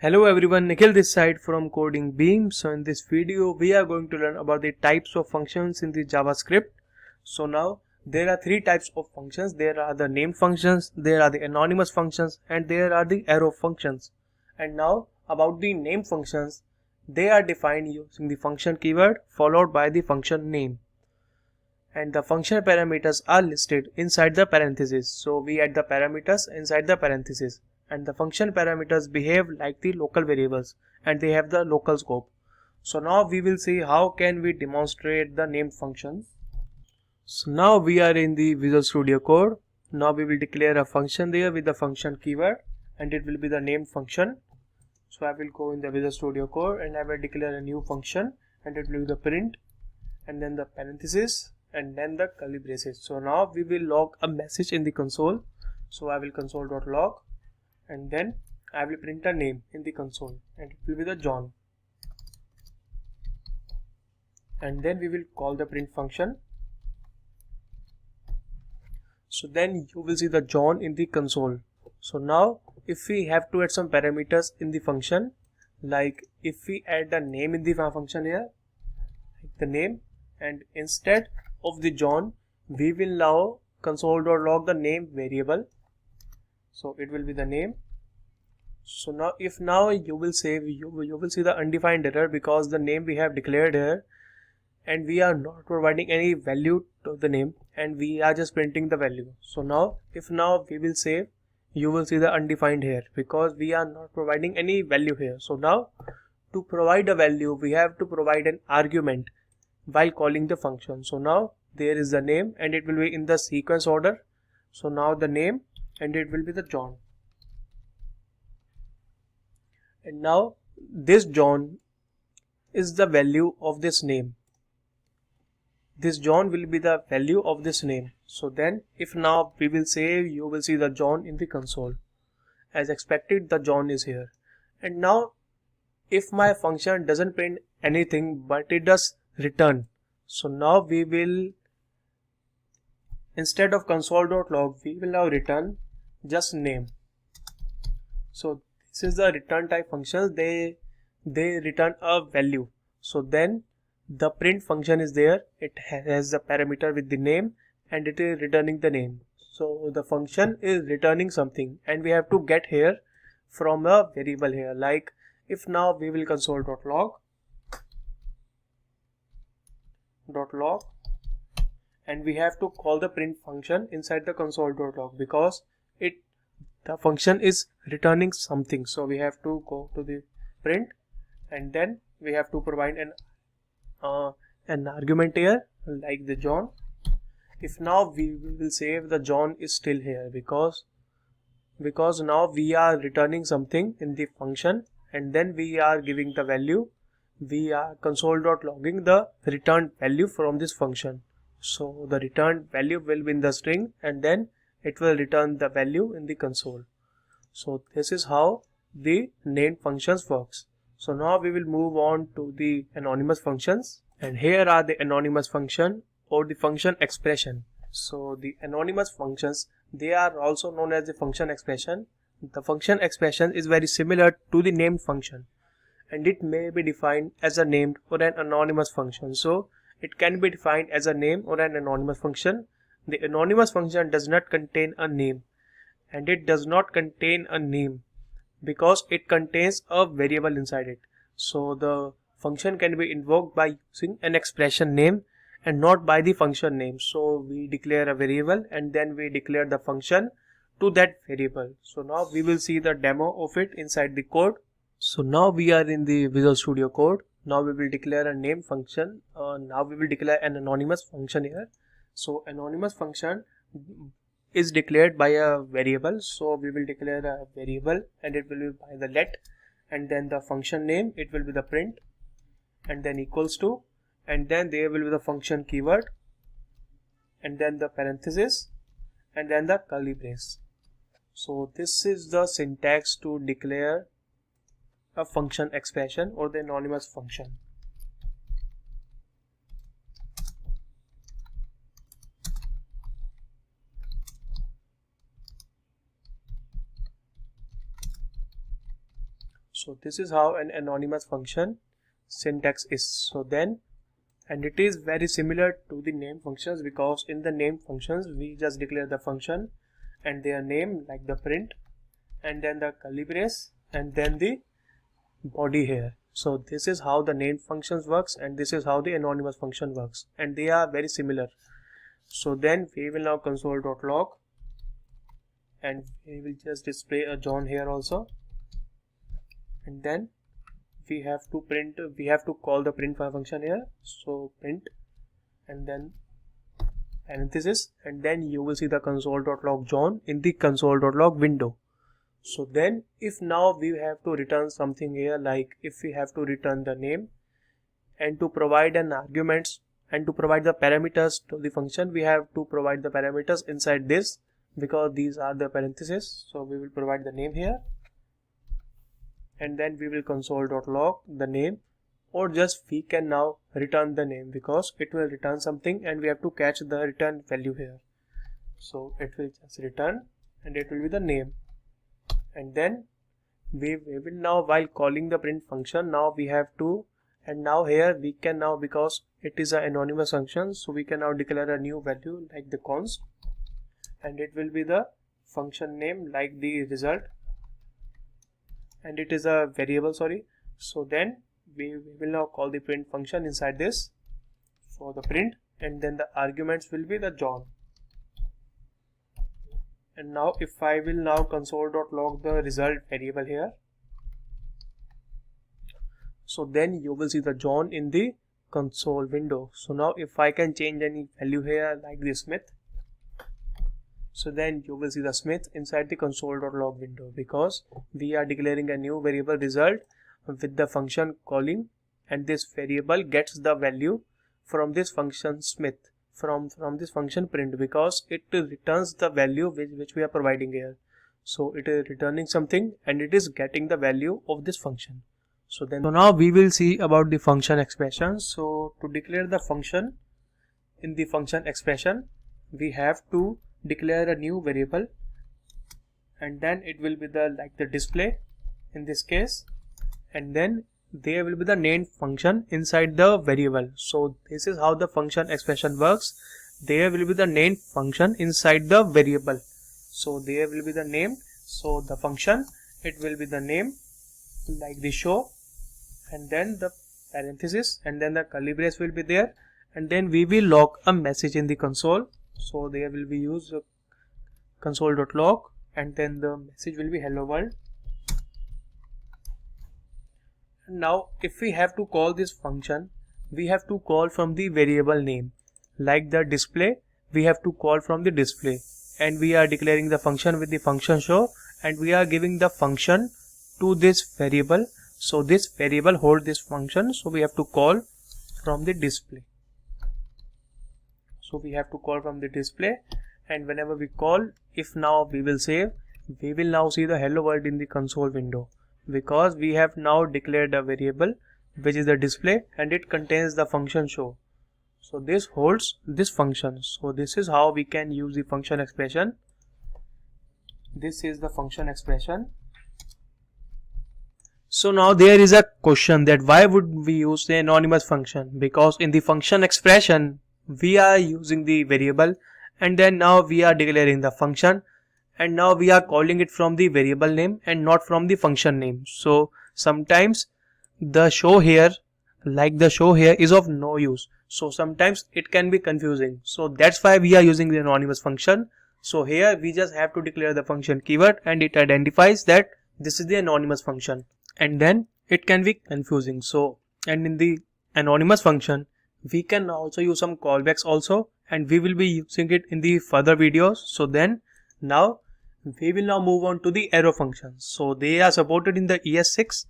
Hello everyone, Nikhil this side from Coding Beam. So in this video we are going to learn about the types of functions in the JavaScript. So now there are three types of functions. There are the named functions, there are the anonymous functions, and there are the arrow functions. And now about the named functions, they are defined using the function keyword followed by the function name. And the function parameters are listed inside the parentheses. So we add the parameters inside the parentheses, and the function parameters behave like the local variables and they have the local scope. So now we will see how can we demonstrate the named functions. So now we are in the Visual Studio Code. Now we will declare a function there with the function keyword and it will be the named function. So I will go in the Visual Studio Code and I will declare a new function and it will be the print and then the parenthesis and then the curly braces. So now we will log a message in the console. So I will console.log and then I will print a name in the console and it will be the John. And then we will call the print function. So then you will see the John in the console. So now if we have to add some parameters in the function, like if we add a name in the function here, like the name, and instead of the John we will now console.log the name variable. So it will be the name. So now if you will save, you will see the undefined error because the name we have declared here and we are not providing any value to the name and we are just printing the value. So now if we will save, you will see the undefined here because we are not providing any value here. So now to provide a value we have to provide an argument while calling the function. So now there is the name and it will be in the sequence order. So now the name and it will be the John. And now this John is the value of this name. This John will be the value of this name. So then if now we will save, you will see the John in the console. As expected, the John is here. And now if my function doesn't print anything but it does return. So now we will, instead of console.log, we will now return just name. So this is the return type functions. They return a value. So then the print function is there. It has the parameter with the name and it is returning the name. So the function is returning something and we have to get here from a variable here. Like if now we will console.log and we have to call the print function inside the console.log because the function is returning something. So we have to go to the print and then we have to provide an argument here like the John. If now we will save, the John is still here because now we are returning something in the function and then we are giving the value. We are console.logging the returned value from this function. So the returned value will be in the string and then it will return the value in the console. So this is how the named functions works. So now we will move on to the anonymous functions, and here are the anonymous function or the function expression. So the anonymous functions, they are also known as the function expression. The function expression is very similar to the named function and it may be defined as a named or an anonymous function. So it can be defined as a name or an anonymous function. The anonymous function does not contain a name and it does not contain a name because it contains a variable inside it. So the function can be invoked by using an expression name and not by the function name. So we declare a variable and then we declare the function to that variable. So now we will see the demo of it inside the code. So now we are in the Visual Studio Code. Now we will declare a name function. Now we will declare an anonymous function here. So anonymous function is declared by a variable. So we will declare a variable and it will be by the let and then the function name, it will be the print and then equals to, and then there will be the function keyword and then the parenthesis and then the curly brace. So this is the syntax to declare a function expression or the anonymous function. So this is how an anonymous function syntax is. So then, and it is very similar to the name functions, because in the name functions we just declare the function and their name, like the print, and then the curly brace, and then the body here. So this is how the name functions works, and this is how the anonymous function works, and they are very similar. So then we will now console.log, and we will just display a John here also, and then we have to call the print function here. So print and then parenthesis, and then you will see the console.log John in the console.log window. So then if now we have to return something here, like if we have to return the name and to provide an arguments and to provide the parameters to the function, we have to provide the parameters inside this, because these are the parentheses. So we will provide the name here, and then we will console.log the name, or just we can now return the name, because it will return something and we have to catch the return value here. So it will just return and it will be the name. And then we will now, while calling the print function, now we have to, and now here we can now, because it is an anonymous function, so we can now declare a new value like the const, and it will be the function name like the result, and it is a variable, sorry. So then we will now call the print function inside this for the print, and then the arguments will be the John. And now if I will now console.log the result variable here, so then you will see the John in the console window. So now if I can change any value here like the Smith, so then you will see the Smith inside the console.log window, because we are declaring a new variable result with the function calling, and this variable gets the value from this function Smith, from this function print, because it returns the value which we are providing here. So it is returning something and it is getting the value of this function. So now we will see about the function expression. So to declare the function in the function expression, we have to declare a new variable, and then it will be the like the display in this case, and then there will be the name function inside the variable. So this is how the function expression works. There will be the name function inside the variable. So there will be the name, so the function, it will be the name like the show, and then the parenthesis, and then the curly brace will be there, and then we will log a message in the console. So there will be use console.log, and then the message will be hello world. Now if we have to call this function, we have to call from the variable name, like the display we have to call from the display, and we are declaring the function with the function show, and we are giving the function to this variable. So this variable holds this function, so we have to call from the display. So we have to call from the display, and whenever we call, if now we will save, we will now see the hello world in the console window, because we have now declared a variable which is the display, and it contains the function show. So this holds this function. So this is how we can use the function expression. This is the function expression. So now there is a question that why would we use the anonymous function? Because in the function expression we are using the variable, and then now we are declaring the function, and now we are calling it from the variable name and not from the function name. So sometimes the show here, like the show here, is of no use. So sometimes it can be confusing. So that's why we are using the anonymous function. So here we just have to declare the function keyword, and it identifies that this is the anonymous function, and then it can be confusing. So, and in the anonymous function we can also use some callbacks also, and we will be using it in the further videos. So then now we will now move on to the arrow functions. So they are supported in the ES6,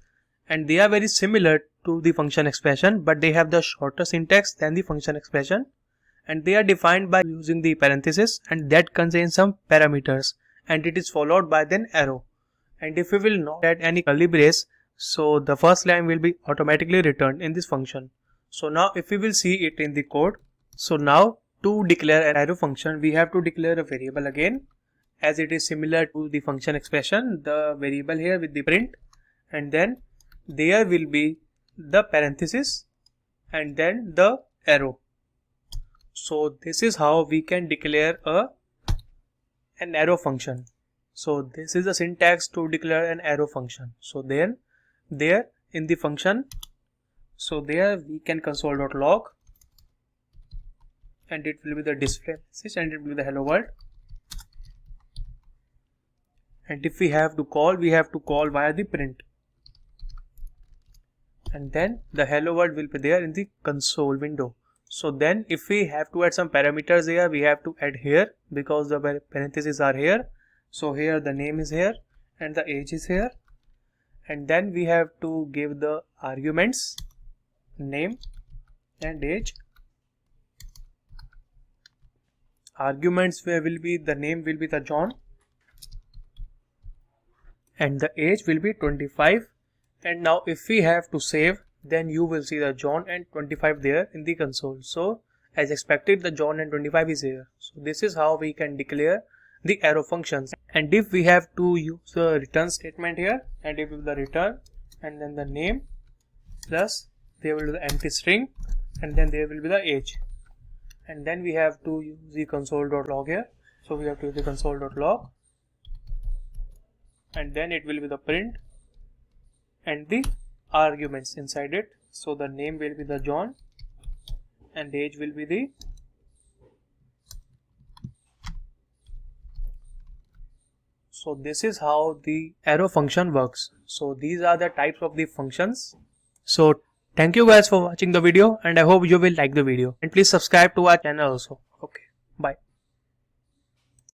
and they are very similar to the function expression, but they have the shorter syntax than the function expression, and they are defined by using the parenthesis, and that contains some parameters, and it is followed by then arrow. And if we will not add any curly brace, so the first line will be automatically returned in this function. So now if we will see it in the code, so now to declare an arrow function we have to declare a variable again, as it is similar to the function expression, the variable here with the print, and then there will be the parenthesis and then the arrow. So this is how we can declare an arrow function. So this is the syntax to declare an arrow function. So then there in the function, so there we can console.log, and it will be the display message and it will be the hello world. And if we have to call, we have to call via the print, and then the hello world will be there in the console window. So then if we have to add some parameters here, we have to add here, because the parentheses are here. So here the name is here and the age is here, and then we have to give the arguments name and age. Arguments where will be the name will be the John, and the age will be 25. And now if we have to save, then you will see the John and 25 there in the console. So as expected, the John and 25 is here. So this is how we can declare the arrow functions. And if we have to use the return statement here, and it will be the return and then the name plus there will be the empty string and then there will be the age, and then we have to use the console.log here. So we have to use the console.log, and then it will be the print and the arguments inside it. So the name will be the John and the age will be the So this is how the arrow function works. So these are the types of the functions. So thank you guys for watching the video, and I hope you will like the video, and please subscribe to our channel also. Okay, bye.